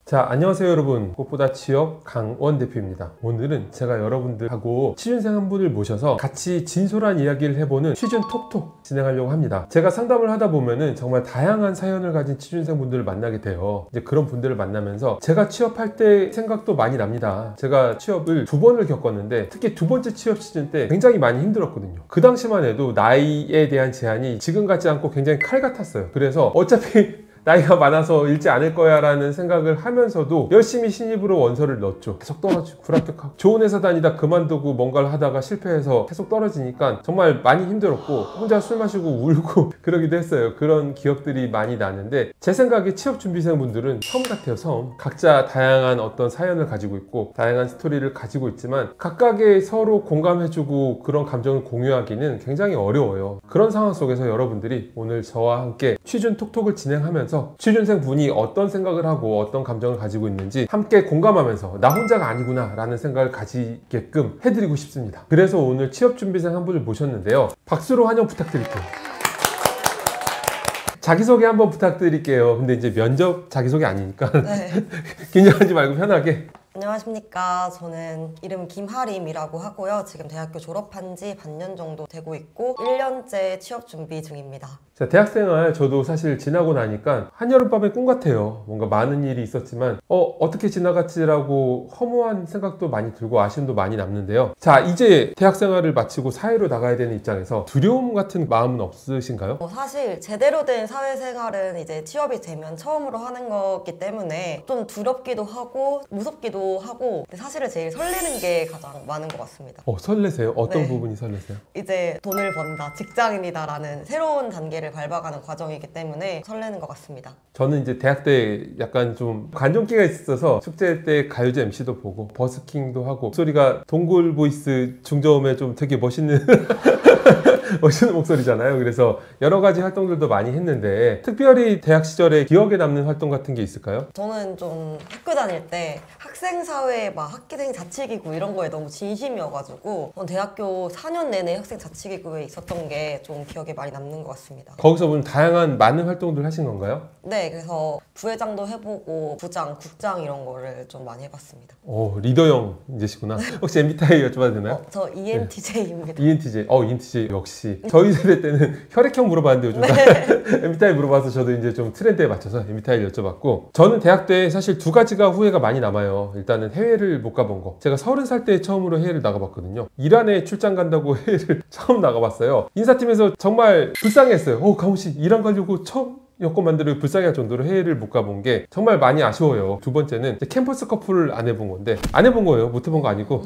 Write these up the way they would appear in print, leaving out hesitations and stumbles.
자, 안녕하세요 여러분. 꽃보다 취업 강원 대표입니다. 오늘은 제가 여러분들하고 취준생 한 분을 모셔서 같이 진솔한 이야기를 해보는 취준 톡톡 진행하려고 합니다. 제가 상담을 하다 보면은 정말 다양한 사연을 가진 취준생 분들을 만나게 돼요. 이제 그런 분들을 만나면서 제가 취업할 때 생각도 많이 납니다. 제가 취업을 2번을 겪었는데 특히 2번째 취업 시즌 때 굉장히 많이 힘들었거든요. 그 당시만 해도 나이에 대한 제한이 지금 같지 않고 굉장히 칼 같았어요. 그래서 어차피 나이가 많아서 읽지 않을 거야 라는 생각을 하면서도 열심히 신입으로 원서를 넣었죠. 계속 떨어지고 불합격하고 좋은 회사 다니다 그만두고 뭔가를 하다가 실패해서 계속 떨어지니까 정말 많이 힘들었고 혼자 술 마시고 울고 그러기도 했어요. 그런 기억들이 많이 나는데 제 생각에 취업준비생분들은 섬 같아요. 섬. 각자 다양한 어떤 사연을 가지고 있고 다양한 스토리를 가지고 있지만 각각의 서로 공감해주고 그런 감정을 공유하기는 굉장히 어려워요. 그런 상황 속에서 여러분들이 오늘 저와 함께 취준 톡톡을 진행하면서 취준생 분이 어떤 생각을 하고 어떤 감정을 가지고 있는지 함께 공감하면서 나 혼자가 아니구나 라는 생각을 가지게끔 해드리고 싶습니다. 그래서 오늘 취업준비생 한 분을 모셨는데요. 박수로 환영 부탁드릴게요. 자기소개 한번 부탁드릴게요. 근데 이제 면접 자기소개 아니니까 네. 긴장하지 말고 편하게. 안녕하십니까. 저는 이름 김하림이라고 하고요. 지금 대학교 졸업한 지 반년 정도 되고 있고 1년째 취업 준비 중입니다. 자, 대학생활 저도 사실 지나고 나니까 한여름밤의 꿈 같아요. 뭔가 많은 일이 있었지만 어떻게 지나갔지라고 허무한 생각도 많이 들고 아쉬움도 많이 남는데요. 자, 이제 대학생활을 마치고 사회로 나가야 되는 입장에서 두려움 같은 마음은 없으신가요? 사실 제대로 된 사회생활은 이제 취업이 되면 처음으로 하는 거기 때문에 좀 두렵기도 하고 무섭기도 하고 근데 사실은 제일 설레는 게 가장 많은 것 같습니다. 설레세요? 어떤 네. 부분이 설레세요? 이제 돈을 번다, 직장인이다 라는 새로운 단계를 밟아가는 과정이기 때문에 설레는 것 같습니다. 저는 이제 대학 때 약간 좀 관종기가 있어서 축제 때 가요제 MC도 보고 버스킹도 하고 목소리가 동굴 보이스 중저음에 좀 되게 멋있는 멋있는 목소리잖아요. 그래서 여러 가지 활동들도 많이 했는데 특별히 대학 시절에 기억에 남는 활동 같은 게 있을까요? 저는 좀 학교 다닐 때 학생사회 막 학기생 자치기구 이런 거에 너무 진심이어가지고 대학교 4년 내내 학생 자치기구에 있었던 게 좀 기억에 많이 남는 것 같습니다. 거기서 보면 다양한 많은 활동들 하신 건가요? 네, 그래서 부회장도 해보고 부장, 국장 이런 거를 좀 많이 해봤습니다. 리더형 이제시구나. 혹시 MBTI 여쭤봐도 되나요? 저 ENTJ입니다. ENTJ. ENTJ 역시 저희 세대 때는 혈액형 물어봤는데 요즘 MBTI 물어봐서 저도 이제 좀 트렌드에 맞춰서 MBTI를 여쭤봤고 저는 대학 때 사실 2가지가 후회가 많이 남아요. 일단은 해외를 못 가본 거. 제가 30살 때 처음으로 해외를 나가봤거든요. 이란에 출장 간다고 해외를 처음 나가봤어요. 인사팀에서 정말 불쌍했어요. 강훈씨 이란 가려고 처음 여권 만들고 불쌍할 정도로 해외를 못 가본 게 정말 많이 아쉬워요. 2번째는 캠퍼스 커플을 안 해본 건데 안 해본 거예요. 못 해본 거 아니고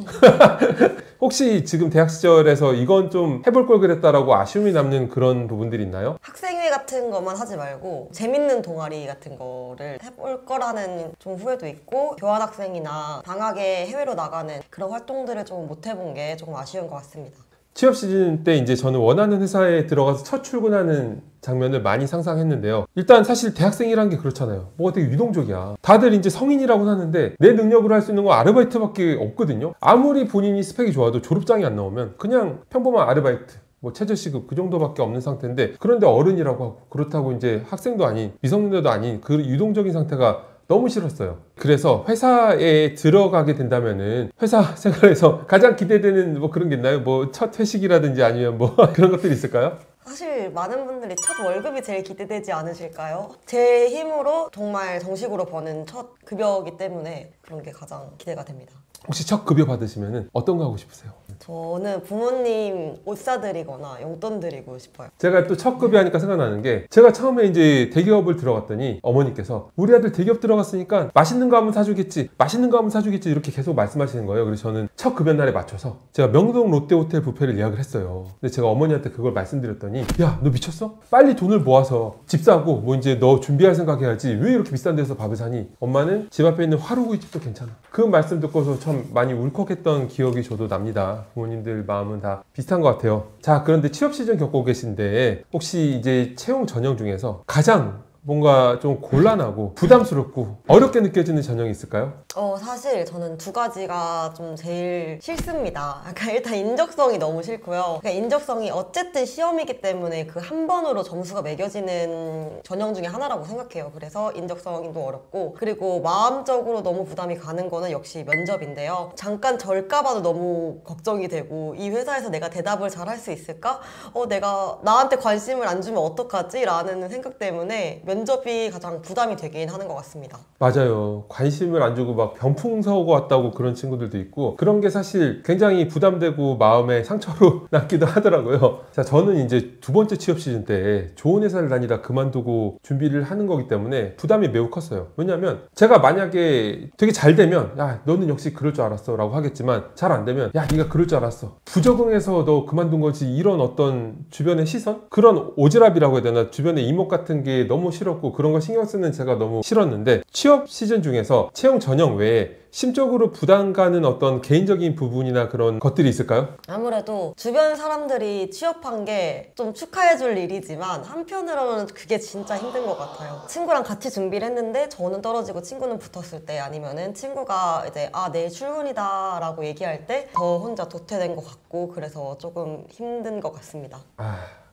혹시 지금 대학 시절에서 이건 좀 해볼 걸 그랬다라고 아쉬움이 남는 그런 부분들이 있나요? 학생회 같은 것만 하지 말고 재밌는 동아리 같은 거를 해볼 거라는 좀 후회도 있고 교환학생이나 방학에 해외로 나가는 그런 활동들을 좀 못 해본 게 조금 아쉬운 것 같습니다. 취업 시즌 때 이제 저는 원하는 회사에 들어가서 첫 출근하는 장면을 많이 상상했는데요. 일단 사실 대학생이라는 게 그렇잖아요. 뭐가 되게 유동적이야. 다들 이제 성인이라고 하는데 내 능력으로 할 수 있는 건 아르바이트밖에 없거든요. 아무리 본인이 스펙이 좋아도 졸업장이 안 나오면 그냥 평범한 아르바이트 최저시급 그 정도밖에 없는 상태인데 그런데 어른이라고 하고 그렇다고 이제 학생도 아닌 미성년자도 아닌 그 유동적인 상태가 너무 싫었어요. 그래서 회사에 들어가게 된다면은 회사 생활에서 가장 기대되는 그런 게 있나요? 첫 회식이라든지 아니면 그런 것들이 있을까요? 사실 많은 분들이 첫 월급이 제일 기대되지 않으실까요? 제 힘으로 정말 정식으로 버는 첫 급여이기 때문에 그런 게 가장 기대가 됩니다. 혹시 첫 급여 받으시면 어떤 거 하고 싶으세요? 저는 부모님 옷 사드리거나 용돈 드리고 싶어요. 제가 또 첫 급여 하니까 생각나는 게 제가 처음에 이제 대기업을 들어갔더니 어머니께서 우리 아들 대기업 들어갔으니까 맛있는 거 하면 사주겠지 맛있는 거 하면 사주겠지 이렇게 계속 말씀하시는 거예요. 그래서 저는 첫 급여 날에 맞춰서 제가 명동 롯데호텔 뷔페를 예약을 했어요. 근데 제가 어머니한테 그걸 말씀드렸더니 야, 너 미쳤어? 빨리 돈을 모아서 집 사고 이제 너 준비할 생각해야지 왜 이렇게 비싼 데서 밥을 사니? 엄마는 집 앞에 있는 화로구이집도 괜찮아. 그 말씀 듣고서 참 많이 울컥했던 기억이 저도 납니다. 부모님들 마음은 다 비슷한 것 같아요. 자, 그런데 취업 시즌 겪고 계신데 혹시 이제 채용 전형 중에서 가장 뭔가 좀 곤란하고 부담스럽고 어렵게 느껴지는 전형이 있을까요? 사실 저는 두 가지가 좀 제일 싫습니다. 그러니까 일단 인적성이 너무 싫고요. 그러니까 인적성이 어쨌든 시험이기 때문에 그 한 번으로 점수가 매겨지는 전형 중에 하나라고 생각해요. 그래서 인적성도 어렵고, 그리고 마음적으로 너무 부담이 가는 거는 역시 면접인데요. 잠깐 절까봐도 너무 걱정이 되고, 이 회사에서 내가 대답을 잘 할 수 있을까? 내가 나한테 관심을 안 주면 어떡하지? 라는 생각 때문에 면접이 가장 부담이 되긴 하는 것 같습니다. 맞아요. 관심을 안 주고 막 병풍 서고 왔다고 그런 친구들도 있고, 그런 게 사실 굉장히 부담되고 마음에 상처로 남기도 하더라고요. 자, 저는 이제 두 번째 취업 시즌 때 좋은 회사를 다니다 그만두고 준비를 하는 거기 때문에 부담이 매우 컸어요. 왜냐면 제가 만약에 되게 잘 되면 야, 너는 역시 그럴 줄 알았어 라고 하겠지만, 잘 안 되면 야, 네가 그럴 줄 알았어, 부적응해서 너 그만둔 거지, 이런 어떤 주변의 시선? 그런 오지랖이라고 해야 되나, 주변의 이목 같은 게 너무 싫었고, 그런 거 신경 쓰는 제가 너무 싫었는데, 취업 시즌 중에서 채용 전형 외에 심적으로 부담 가는 어떤 개인적인 부분이나 그런 것들이 있을까요? 아무래도 주변 사람들이 취업한 게 좀 축하해줄 일이지만 한편으로는 그게 진짜 힘든 것 같아요. 친구랑 같이 준비를 했는데 저는 떨어지고 친구는 붙었을 때, 아니면은 친구가 이제 내일 출근이다 라고 얘기할 때 저 혼자 도태된 것 같고, 그래서 조금 힘든 것 같습니다.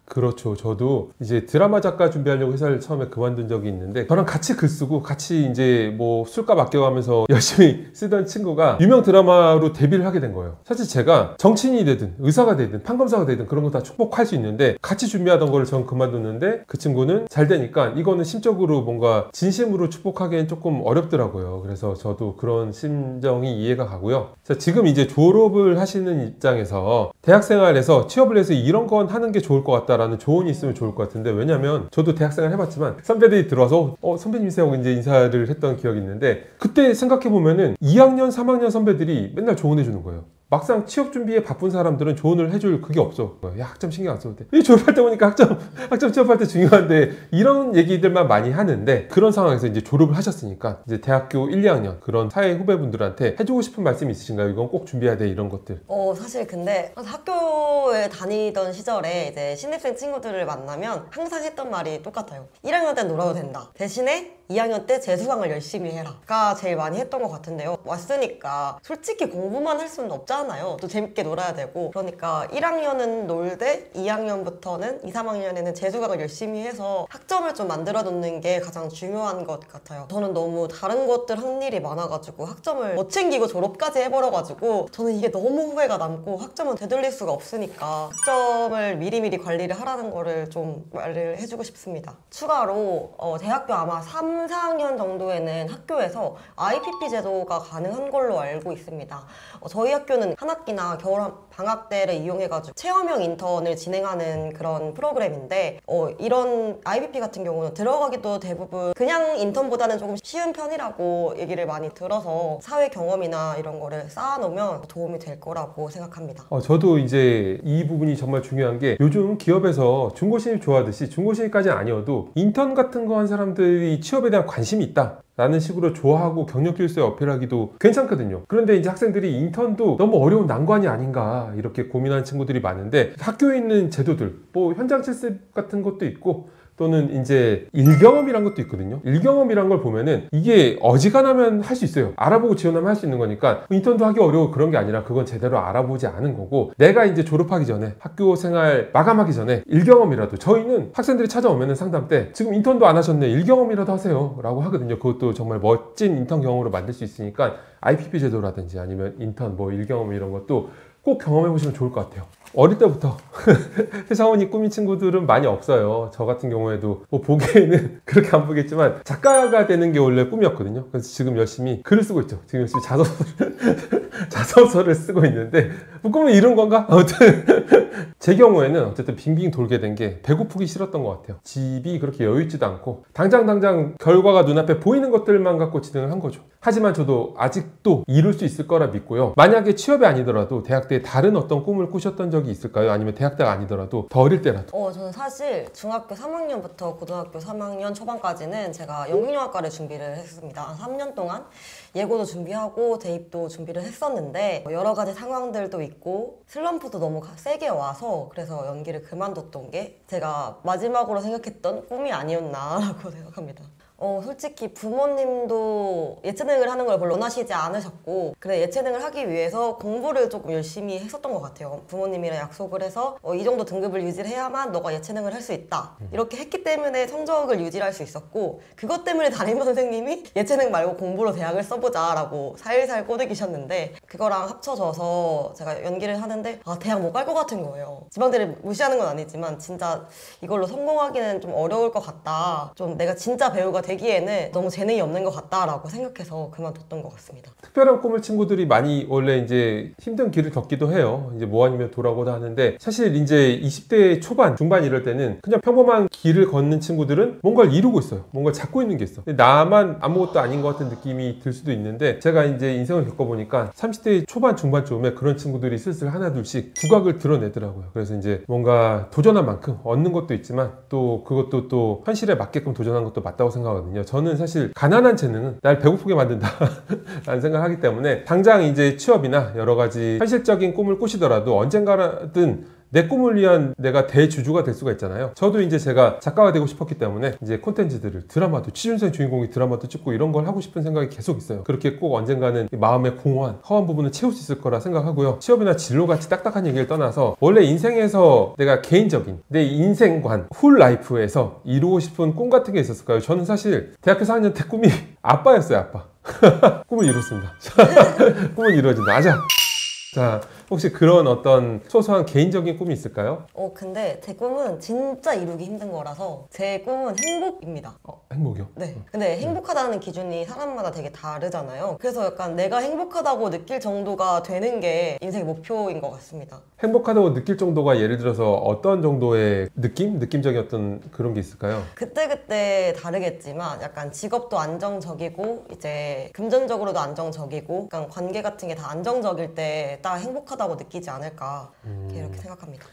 그렇죠. 저도 이제 드라마 작가 준비하려고 회사를 처음에 그만둔 적이 있는데, 저랑 같이 글 쓰고 같이 이제 뭐 술값 아껴가면서 열심히 쓰던 친구가 유명 드라마로 데뷔를 하게 된 거예요. 사실 제가 정치인이 되든 의사가 되든 판검사가 되든 그런 거 다 축복할 수 있는데, 같이 준비하던 거를 전 그만뒀는데 그 친구는 잘 되니까 이거는 심적으로 뭔가 진심으로 축복하기엔 조금 어렵더라고요. 그래서 저도 그런 심정이 이해가 가고요. 자, 지금 이제 졸업을 하시는 입장에서 대학생활에서 취업을 해서 이런 건 하는 게 좋을 것 같다 라는 조언이 있으면 좋을 것 같은데, 왜냐면 저도 대학생활 해봤지만 선배들이 들어와서 선배님이세요 하고 이제 인사를 했던 기억이 있는데, 그때 생각해보면은 2학년 3학년 선배들이 맨날 조언해 주는 거예요. 막상 취업 준비에 바쁜 사람들은 조언을 해줄 그게 없어. 야, 학점 신경 안 써도 돼. 이 졸업할 때 보니까 학점 취업할 때 중요한데, 이런 얘기들만 많이 하는데, 그런 상황에서 이제 졸업을 하셨으니까 이제 대학교 1, 2학년 그런 사회 후배분들한테 해주고 싶은 말씀이 있으신가요? 이건 꼭 준비해야 돼, 이런 것들. 사실 근데 학교에 다니던 시절에 이제 신입생 친구들을 만나면 항상 했던 말이 똑같아요. 1학년 때 놀아도 된다. 대신에 2학년 때 재수강을 열심히 해라가 제일 많이 했던 것 같은데요. 왔으니까 솔직히 공부만 할 수는 없잖아요. 또 재밌게 놀아야 되고. 그러니까 1학년은 놀되 2학년부터는 2, 3학년에는 재수강을 열심히 해서 학점을 좀 만들어 놓는 게 가장 중요한 것 같아요. 저는 너무 다른 것들 할 일이 많아가지고 학점을 못 챙기고 졸업까지 해버려가지고 저는 이게 너무 후회가 남고, 학점은 되돌릴 수가 없으니까 학점을 미리미리 관리를 하라는 거를 좀 말을 해주고 싶습니다. 추가로 대학교 아마 3, 4학년 정도에는 학교에서 IPP 제도가 가능한 걸로 알고 있습니다. 저희 학교는 한 학기나 겨울 방학 때를 이용해가지고 체험형 인턴을 진행하는 그런 프로그램인데, 이런 IPP 같은 경우는 들어가기도 대부분 그냥 인턴보다는 조금 쉬운 편이라고 얘기를 많이 들어서 사회 경험이나 이런 거를 쌓아놓으면 도움이 될 거라고 생각합니다. 저도 이제 이 부분이 정말 중요한 게, 요즘 기업에서 중고신입 좋아하듯이 중고신입까지는 아니어도 인턴 같은 거 한 사람들이 취업에 대한 관심이 있다 라는 식으로 좋아하고 경력 질서에 어필하기도 괜찮거든요. 그런데 이제 학생들이 인턴도 너무 어려운 난관이 아닌가 이렇게 고민하는 친구들이 많은데, 학교에 있는 제도들, 뭐 현장 실습 같은 것도 있고, 또는 이제 일경험이란 것도 있거든요. 일경험이란 걸 보면은 이게 어지간하면 할 수 있어요. 알아보고 지원하면 할 수 있는 거니까 인턴도 하기 어려워 그런 게 아니라, 그건 제대로 알아보지 않은 거고, 내가 이제 졸업하기 전에, 학교 생활 마감하기 전에 일경험이라도, 저희는 학생들이 찾아오면은 상담 때 지금 인턴도 안 하셨네, 일경험이라도 하세요 라고 하거든요. 그것도 정말 멋진 인턴 경험으로 만들 수 있으니까 IPP 제도라든지 아니면 인턴 뭐 일경험 이런 것도 꼭 경험해 보시면 좋을 것 같아요. 어릴 때부터 회사원이 꿈인 친구들은 많이 없어요. 저 같은 경우에도 뭐 보기에는 그렇게 안 보겠지만 작가가 되는 게 원래 꿈이었거든요. 그래서 지금 열심히 글을 쓰고 있죠. 지금 열심히 자소서를 쓰고 있는데, 뭐 꿈은 이룬 건가? 아무튼 제 경우에는 어쨌든 빙빙 돌게 된 게 배고프기 싫었던 것 같아요. 집이 그렇게 여유 있지도 않고 당장 결과가 눈앞에 보이는 것들만 갖고 진행을 한 거죠. 하지만 저도 아직도 이룰 수 있을 거라 믿고요. 만약에 취업이 아니더라도 대학 때 다른 어떤 꿈을 꾸셨던 적이 있을까요? 아니면 대학 때가 아니더라도 더 어릴 때라도. 저는 사실 중학교 3학년부터 고등학교 3학년 초반까지는 제가 연극영화과를 준비를 했습니다. 한 3년 동안 예고도 준비하고 대입도 준비를 했었는데 여러 가지 상황들도 있고 슬럼프도 너무 세게 와서 그래서 연기를 그만뒀던 게 제가 마지막으로 생각했던 꿈이 아니었나라고 생각합니다. 솔직히 부모님도 예체능을 하는 걸 별로 원하시지 않으셨고 그래 예체능을 하기 위해서 공부를 조금 열심히 했었던 것 같아요. 부모님이랑 약속을 해서 이 정도 등급을 유지를 해야만 너가 예체능을 할 수 있다 이렇게 했기 때문에 성적을 유지할 수 있었고 그것 때문에 담임 선생님이 예체능 말고 공부로 대학을 써보자 라고 살살 꼬드기셨는데 그거랑 합쳐져서 제가 연기를 하는데 대학 못 갈 것 같은 거예요. 지방대를 무시하는 건 아니지만 진짜 이걸로 성공하기는 좀 어려울 것 같다. 좀 내가 진짜 배우가 되기에는 너무 재능이 없는 것 같다라고 생각해서 그만뒀던 것 같습니다. 특별한 꿈을 친구들이 많이 원래 이제 힘든 길을 겪기도 해요. 이제 뭐 아니면 도라고도 하는데 사실 이제 20대 초반, 중반 이럴 때는 그냥 평범한 길을 걷는 친구들은 뭔가를 이루고 있어요. 뭔가를 잡고 있는 게 있어. 근데 나만 아무것도 아닌 것 같은 느낌이 들 수도 있는데 제가 이제 인생을 겪어보니까 30대 초반, 중반쯤에 그런 친구들이 슬슬 하나둘씩 두각을 드러내더라고요. 그래서 이제 뭔가 도전한 만큼 얻는 것도 있지만 또 그것도 또 현실에 맞게끔 도전한 것도 맞다고 생각하거든요. 저는 사실 가난한 재능은 날 배고프게 만든다 라는 생각을 하기 때문에 당장 이제 취업이나 여러 가지 현실적인 꿈을 꾸시더라도 언젠가든 내 꿈을 위한 내가 대주주가 될 수가 있잖아요. 저도 이제 제가 작가가 되고 싶었기 때문에 이제 콘텐츠들을 드라마도 취준생 주인공이 드라마도 찍고 이런 걸 하고 싶은 생각이 계속 있어요. 그렇게 꼭 언젠가는 마음의 공허한 허한 부분을 채울 수 있을 거라 생각하고요. 취업이나 진로같이 딱딱한 얘기를 떠나서 원래 인생에서 내가 개인적인 내 인생관 훌 라이프에서 이루고 싶은 꿈 같은 게 있었을까요? 저는 사실 대학교 4학년 때 꿈이 아빠였어요. 아빠. 꿈을 이뤘습니다. 꿈은 이루어진다. 아자. 자, 혹시 그런 어떤 소소한 개인적인 꿈이 있을까요? 근데 제 꿈은 진짜 이루기 힘든 거라서 제 꿈은 행복입니다. 행복이요? 네. 근데 행복하다는 기준이 사람마다 되게 다르잖아요. 그래서 약간 내가 행복하다고 느낄 정도가 되는 게 인생의 목표인 것 같습니다. 행복하다고 느낄 정도가 예를 들어서 어떤 정도의 느낌? 느낌적인 어떤 그런 게 있을까요? 그때그때 다르겠지만 약간 직업도 안정적이고 이제 금전적으로도 안정적이고 약간 관계 같은 게 다 안정적일 때 딱 행복하다고 느끼지 않을까 이렇게 생각합니다.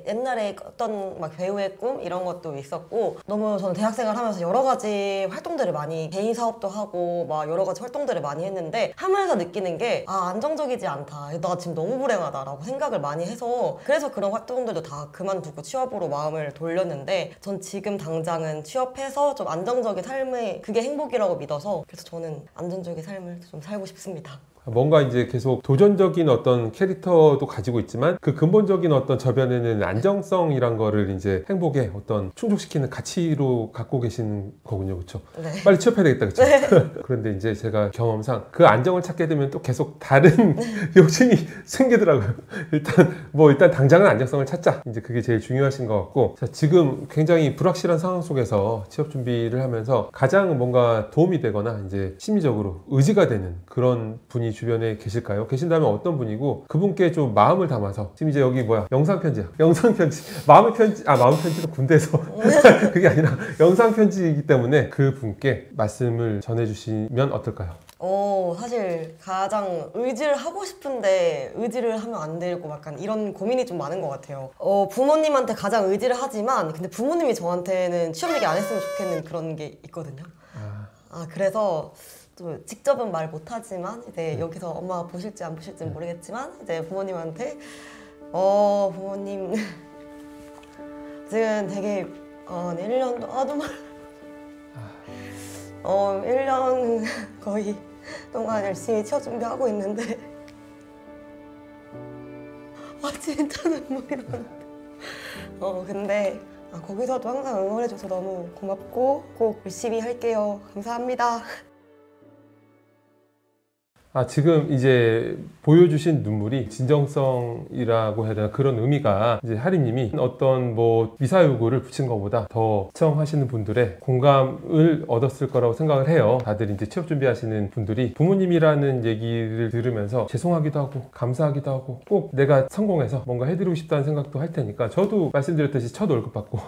옛날에 어떤 막 배우의 꿈 이런 것도 있었고 너무 저는 대학생활 하면서 여러 가지 활동들을 많이 개인 사업도 하고 막 여러 가지 활동들을 많이 했는데 하면서 느끼는 게 안정적이지 않다. 나 지금 너무 불행하다라고 생각을 많이 해서 그래서 그런 활동들도 다 그만두고 취업으로 마음을 돌렸는데 전 지금 당장은 취업해서 좀 안정적인 삶이 그게 행복이라고 믿어서 그래서 저는 안정적인 삶을 좀 살고 싶습니다. 뭔가 이제 계속 도전적인 어떤 캐릭터도 가지고 있지만 그 근본적인 어떤 저변에는 안정성이란 거를 이제 행복에 어떤 충족시키는 가치로 갖고 계신 거군요. 그렇죠? 네. 빨리 취업해야 되겠다. 그렇죠? 네. 그런데 이제 제가 경험상 그 안정을 찾게 되면 또 계속 다른 욕심이 생기더라고요. 일단 당장은 안정성을 찾자. 이제 그게 제일 중요하신 것 같고 자, 지금 굉장히 불확실한 상황 속에서 취업 준비를 하면서 가장 뭔가 도움이 되거나 이제 심리적으로 의지가 되는 그런 분이 주변에 계실까요? 계신다면 어떤 분이고 그분께 좀 마음을 담아서 지금 이제 여기 영상편지야. 영상편지. 마음의 편지도 군대에서 그게 아니라 영상편지이기 때문에 그 분께 말씀을 전해주시면 어떨까요? 사실 가장 의지를 하고 싶은데 의지를 하면 안 되고 약간 이런 고민이 좀 많은 것 같아요. 부모님한테 가장 의지를 하지만 근데 부모님이 저한테는 취업 얘기 안 했으면 좋겠는 그런 게 있거든요. 그래서 좀 직접은 말 못하지만 이제 여기서 엄마가 보실지 안 보실지는 모르겠지만 이제 부모님한테 부모님 지금 되게 1년 하도 말 1년 거의 동안 열심히 취업 준비하고 있는데 진짜 눈물이 나는데 근데 거기서도 항상 응원해줘서 너무 고맙고 꼭 열심히 할게요. 감사합니다. 지금 이제 보여주신 눈물이 진정성이라고 해야 되나 그런 의미가 이제 하림님이 어떤 뭐 미사여구를 붙인 것보다 더 시청하시는 분들의 공감을 얻었을 거라고 생각을 해요. 다들 이제 취업 준비하시는 분들이 부모님이라는 얘기를 들으면서 죄송하기도 하고 감사하기도 하고 꼭 내가 성공해서 뭔가 해드리고 싶다는 생각도 할 테니까 저도 말씀드렸듯이 첫 월급 받고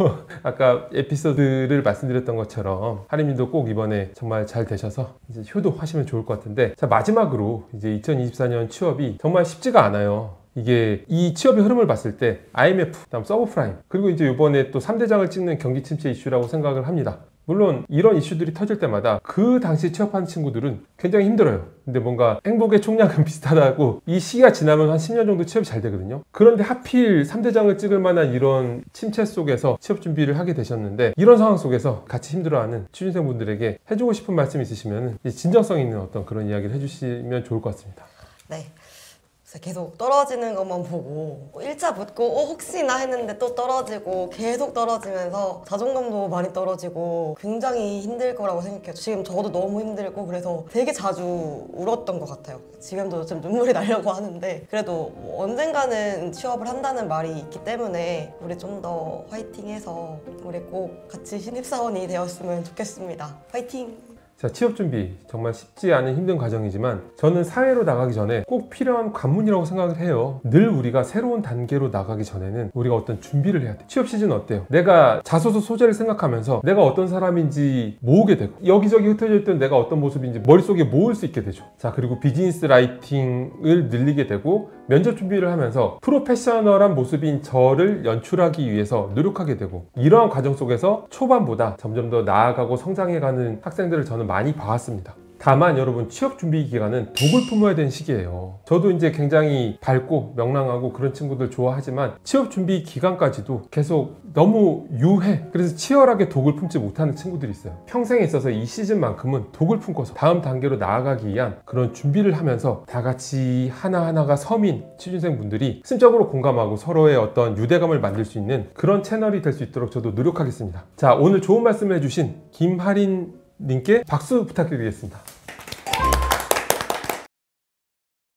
아까 에피소드를 말씀드렸던 것처럼 하림님도 꼭 이번에 정말 잘 되셔서 이제 효도하시면 좋을 것 같은데 자 마지막으로 이제 2024년 취업이 정말 쉽지가 않아요. 이게 이 취업의 흐름을 봤을 때 IMF, 그다음 서브프라임 그리고 이제 이번에 또 3대장을 찍는 경기 침체 이슈라고 생각을 합니다. 물론 이런 이슈들이 터질 때마다 그 당시 취업한 친구들은 굉장히 힘들어요. 근데 뭔가 행복의 총량은 비슷하다고 이 시기가 지나면 한 10년 정도 취업이 잘 되거든요. 그런데 하필 3대장을 찍을 만한 이런 침체 속에서 취업 준비를 하게 되셨는데 이런 상황 속에서 같이 힘들어하는 취준생분들에게 해주고 싶은 말씀 있으시면 진정성 있는 어떤 그런 이야기를 해주시면 좋을 것 같습니다. 네. 계속 떨어지는 것만 보고 1차 붙고 혹시나 했는데 또 떨어지고 계속 떨어지면서 자존감도 많이 떨어지고 굉장히 힘들 거라고 생각해요. 지금 저도 너무 힘들고 그래서 되게 자주 울었던 것 같아요. 지금도 좀 눈물이 나려고 하는데 그래도 뭐 언젠가는 취업을 한다는 말이 있기 때문에 우리 좀 더 화이팅해서 우리 꼭 같이 신입사원이 되었으면 좋겠습니다. 화이팅! 자, 취업 준비 정말 쉽지 않은 힘든 과정이지만 저는 사회로 나가기 전에 꼭 필요한 관문이라고 생각을 해요. 늘 우리가 새로운 단계로 나가기 전에는 우리가 어떤 준비를 해야 돼. 취업 시즌 어때요? 내가 자소서 소재를 생각하면서 내가 어떤 사람인지 모으게 되고 여기저기 흩어져 있던 내가 어떤 모습인지 머릿속에 모을 수 있게 되죠. 자, 그리고 비즈니스 라이팅을 늘리게 되고 면접 준비를 하면서 프로페셔널한 모습인 저를 연출하기 위해서 노력하게 되고 이러한 과정 속에서 초반보다 점점 더 나아가고 성장해가는 학생들을 저는 많이 봐왔습니다. 다만 여러분 취업 준비 기간은 독을 품어야 되는 시기예요. 저도 이제 굉장히 밝고 명랑하고 그런 친구들 좋아하지만 취업 준비 기간까지도 계속 너무 유해. 그래서 치열하게 독을 품지 못하는 친구들이 있어요. 평생에 있어서 이 시즌만큼은 독을 품고서 다음 단계로 나아가기 위한 그런 준비를 하면서 다 같이 하나하나가 섬인 취준생분들이 심적으로 공감하고 서로의 어떤 유대감을 만들 수 있는 그런 채널이 될 수 있도록 저도 노력하겠습니다. 자, 오늘 좋은 말씀을 해주신 김하린 님께 박수 부탁드리겠습니다.